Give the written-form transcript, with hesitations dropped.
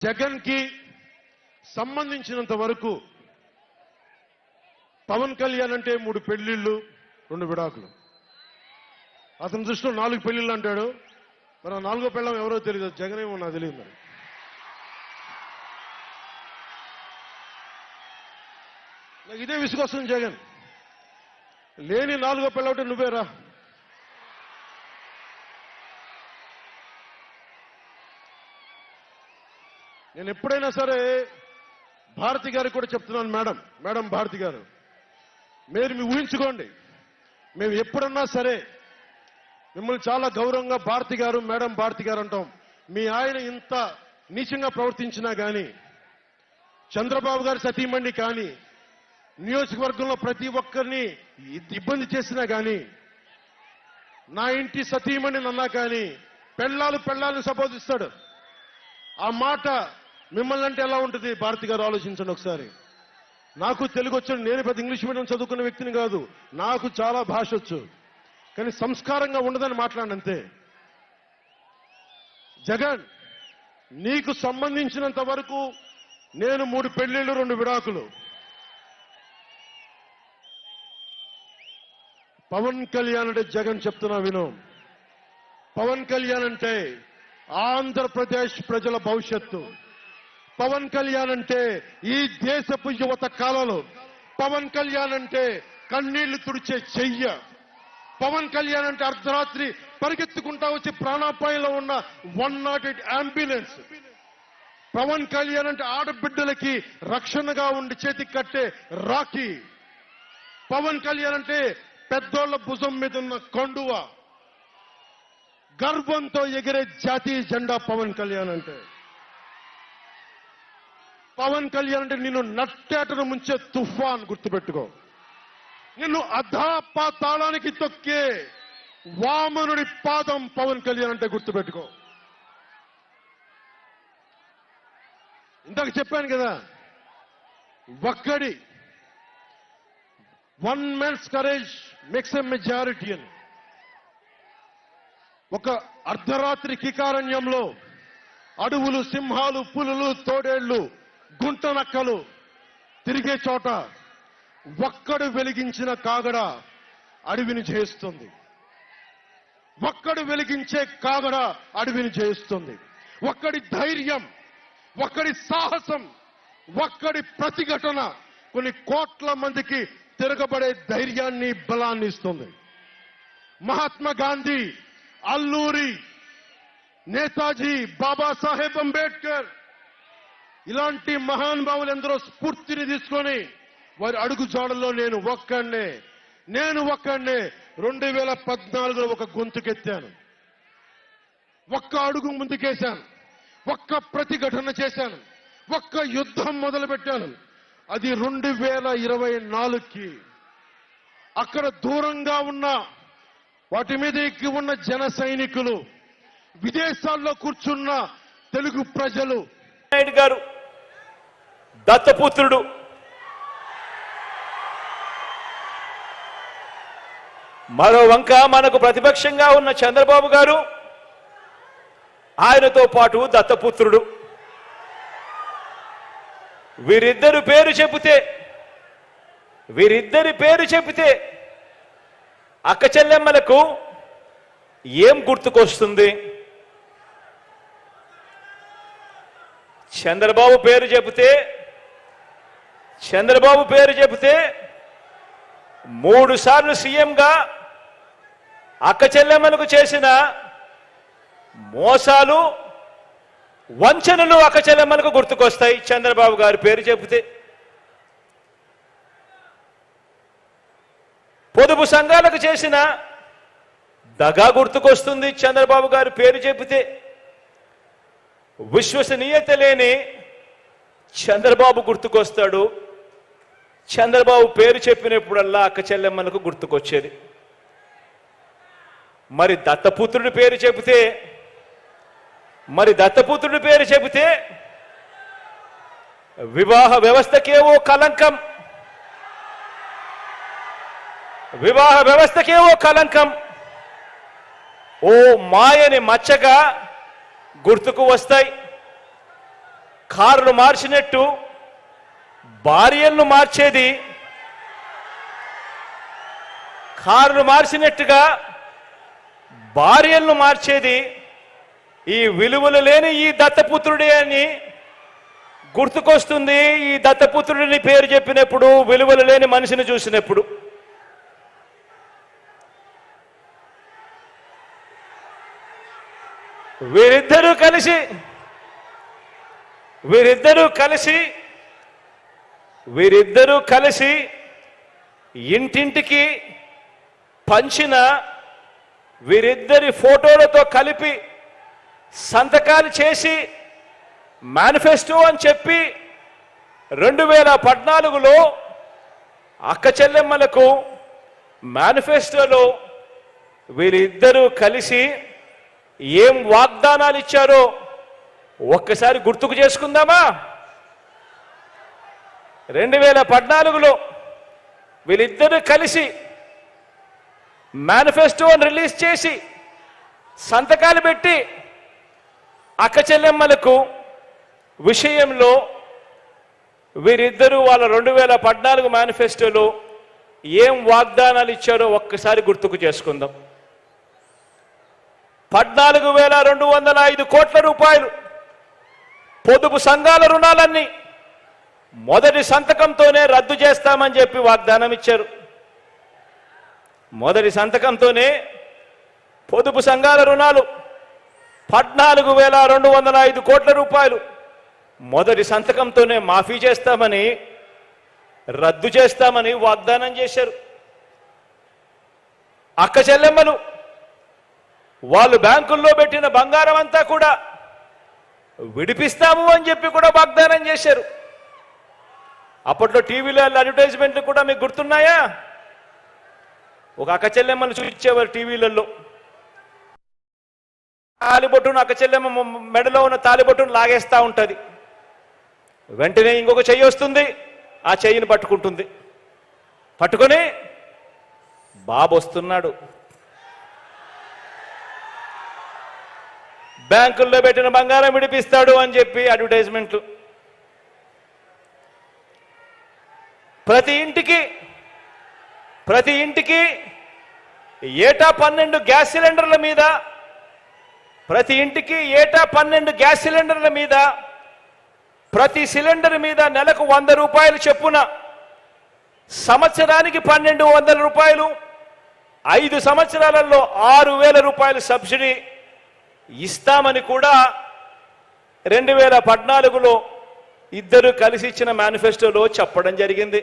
జగన్ కి సంబంధించినంత వరకు పవన్ కళ్యాణ్ అంటే 3 పెళ్లిళ్ళు 2 విడాకులు. అతని దృష్టిలో 4 పెళ్లిళ్ళు అంటాడు. మరి ఆ 4వ పెళ్ళం ఎవరో తెలియదు. జగన్ ఏమో నాకు తెలియదు. మరి నాకు ఇదే విసుగొస్తుంది. జగన్ లేని 4వ పెళ్ళవుతే నువ్వేరా. నేను ఎప్పుడైనా సరే భారతి గారికి కూడా చెప్తున్నాను, మేడం భారతి గారు, మీరు ఊహించుకోండి, మేము ఎప్పుడన్నా సరే మిమ్మల్ని చాలా గౌరవంగా భారతి గారు, మేడం భారతి గారు అంటాం. మీ ఆయన ఇంత నీచంగా ప్రవర్తించినా కానీ, చంద్రబాబు గారి సతీమణి కానీ, నియోజకవర్గంలో ప్రతి ఒక్కరిని ఇబ్బంది చేసినా కానీ, నా ఇంటి సతీమణి అన్నా కానీ పెళ్ళాలను సంబోధిస్తాడు. ఆ మాట మిమ్మల్ని అంటే ఎలా ఉంటుంది భారతి గారు? ఆలోచించండి ఒకసారి. నాకు తెలుగు వచ్చాడు, నేను పెద్ద ఇంగ్లీష్ మీడియం చదువుకున్న వ్యక్తిని కాదు, నాకు చాలా భాష వచ్చు, కానీ సంస్కారంగా ఉండదని మాట్లాడినంతే. జగన్, నీకు సంబంధించినంత వరకు నేను 3 పెళ్లిళ్ళు 2 విడాకులు. పవన్ కళ్యాణ్ అంటే జగన్ చెప్తున్నా విను. పవన్ కళ్యాణ్ అంటే ఆంధ్రప్రదేశ్ ప్రజల భవిష్యత్తు. పవన్ కళ్యాణ్ అంటే ఈ దేశపు యువత కాలంలో. పవన్ కళ్యాణ్ అంటే కన్నీళ్లు తుడిచే చెయ్య. పవన్ కళ్యాణ్ అంటే అర్ధరాత్రి పరిగెత్తుకుంటా వచ్చి ప్రాణాపాయంలో ఉన్న 108 అంబులెన్స్. పవన్ కళ్యాణ్ అంటే ఆడబిడ్డలకి రక్షణగా ఉండి చేతికి కట్టే రాఖీ. పవన్ కళ్యాణ్ అంటే పెద్దోళ్ల భుజం మీద ఉన్న కండువ, గర్వంతో ఎగిరే జాతీయ జెండా. పవన్ కళ్యాణ్ అంటే పవన్ కళ్యాణ్ అంటే నిన్ను నట్టేటను ముంచే తుఫాన్. గుర్తుపెట్టుకో, నిన్ను అధాపాతాళానికి తొక్కే వామనుడి పాదం పవన్ కళ్యాణ్ అంటే. గుర్తుపెట్టుకో. ఇందాక చెప్పాను కదా, ఒక్కడి one man's courage makes a majority అని. ఒక అర్ధరాత్రి కికారణ్యంలో అడవులు, సింహాలు, పులులు, తోడేళ్లు, గుంటనక్కలు తిరిగే చోట ఒక్కడు వెలిగించిన కాగడ అడవిని జయిస్తుంది. ఒక్కడు వెలిగించే కాగడ అడవిని జయిస్తుంది. ఒక్కడి ధైర్యం, ఒక్కడి సాహసం, ఒక్కడి ప్రతిఘటన కొన్ని కోట్ల మందికి తిరగబడే ధైర్యాన్ని, బలాన్ని ఇస్తుంది. మహాత్మా గాంధీ, అల్లూరి, నేతాజీ, బాబాసాహెబ్ అంబేద్కర్ ఇలాంటి మహానుభావులు ఎందరో స్ఫూర్తిని తీసుకొని వారి అడుగు జాడల్లో నేను ఒక్కడినే 2014లో ఒక గొంతుకెత్తాను. ఒక్క అడుగు ముందుకేశాను, ఒక్క ప్రతిఘటన చేశాను, ఒక్క యుద్ధం మొదలుపెట్టాను. అది 2024కి. అక్కడ దూరంగా ఉన్న వాటి మీద ఎక్కి ఉన్న జన సైనికులు, విదేశాల్లో కూర్చున్న తెలుగు ప్రజలు. నాయుడు గారు దత్తపుత్రుడు. మరో వంక మనకు ప్రతిపక్షంగా ఉన్న చంద్రబాబు గారు, ఆయనతో పాటు దత్తపుత్రుడు. వీరిద్దరి పేరు చెబితే అక్క చెల్లెమ్మలకు ఏం గుర్తుకొస్తుంది? చంద్రబాబు పేరు చెబితే 3 సార్లు సీఎంగా అక్క చెల్లెమ్మలకు చేసిన మోసాలు, వంచనలు అక్క చెల్లెమ్మలకు గుర్తుకొస్తాయి చంద్రబాబు గారి పేరు చెబితే. పొదుపు సంఘాలకు చేసిన దగా గుర్తుకొస్తుంది చంద్రబాబు గారి పేరు చెబితే. విశ్వసనీయత లేని చంద్రబాబు గుర్తుకొస్తాడు. చంద్రబాబు పేరు చెప్పినప్పుడల్లా అక్క చెల్లెమ్మలకు గుర్తుకొచ్చేది. మరి దత్తపుత్రుడి పేరు చెబితే వివాహ వ్యవస్థకేవో కలంకం, ఓ మాయని మచ్చగా గుర్తుకు వస్తాయి. కార్లు మార్చినట్టు భార్యలను మార్చేది, కార్లు మార్చినట్టుగా భార్యలను మార్చేది ఈ విలువలు లేని ఈ దత్తపుత్రుడే అని గుర్తుకొస్తుంది. ఈ దత్తపుత్రుడిని పేరు చెప్పినప్పుడు, విలువలు లేని మనిషిని చూసినప్పుడు. వీరిద్దరూ కలిసి ఇంటింటికి పంచిన వీరిద్దరి ఫోటోలతో కలిపి సంతకాలు చేసి మేనిఫెస్టో అని చెప్పి 2014లో అక్క చెల్లెమ్మలకు మేనిఫెస్టోలో వీరిద్దరూ కలిసి ఏం వాగ్దానాలు ఇచ్చారో ఒక్కసారి గుర్తుకు చేసుకుందామా? 2014లో వీళ్ళిద్దరూ కలిసి మేనిఫెస్టోని రిలీజ్ చేసి సంతకాలు పెట్టి అక్క చెల్లెమ్మలకు విషయంలో వీరిద్దరూ వాళ్ళ 2014 మేనిఫెస్టోలో ఏం వాగ్దానాలు ఇచ్చారో ఒక్కసారి గుర్తుకు చేసుకుందాం. 14,205 కోట్ల రూపాయలు పొదుపు సంఘాల రుణాలన్నీ మొదటి సంతకంతోనే రద్దు చేస్తామని చెప్పి వాగ్దానం ఇచ్చారు. మొదటి సంతకంతోనే పొదుపు సంఘాల రుణాలు 14,205 కోట్ల రూపాయలు మొదటి సంతకంతోనే మాఫీ చేస్తామని, రద్దు చేస్తామని వాగ్దానం చేశారు. అక్క చెల్లెమ్మలు వాళ్ళు బ్యాంకుల్లో పెట్టిన బంగారం అంతా కూడా విడిపిస్తాము అని చెప్పి కూడా వాగ్దానం చేశారు. అప్పట్లో టీవీలో అడ్వర్టైజ్మెంట్లు కూడా మీకు గుర్తున్నాయా? ఒక అక్క చెల్లెమ్మను చూపించేవారు టీవీలలో. తాలిబొట్టును, అక్క చెల్లెమ్మ మెడలో ఉన్న తాలిబొట్టును లాగేస్తూ ఉంటుంది. వెంటనే ఇంకొక చెయ్యి వస్తుంది, ఆ చెయ్యిని పట్టుకుంటుంది. పట్టుకొని బాబు వస్తున్నాడు, బ్యాంకుల్లో పెట్టిన బంగారం విడిపిస్తాడు అని చెప్పి అడ్వర్టైజ్మెంట్లు. ప్రతి ఇంటికి ఏటా 12 గ్యాస్ సిలిండర్ల మీద, ప్రతి ఇంటికి ఏటా 12 గ్యాస్ సిలిండర్ల మీద, ప్రతి సిలిండర్ మీద నెలకు 100 రూపాయలు చొప్పున, సంవత్సరానికి 1,200 రూపాయలు, 5 సంవత్సరాలలో 6,000 రూపాయలు సబ్సిడీ ఇస్తామని కూడా 2014లో ఇద్దరు కలిసి ఇచ్చిన మేనిఫెస్టోలో చెప్పడం జరిగింది.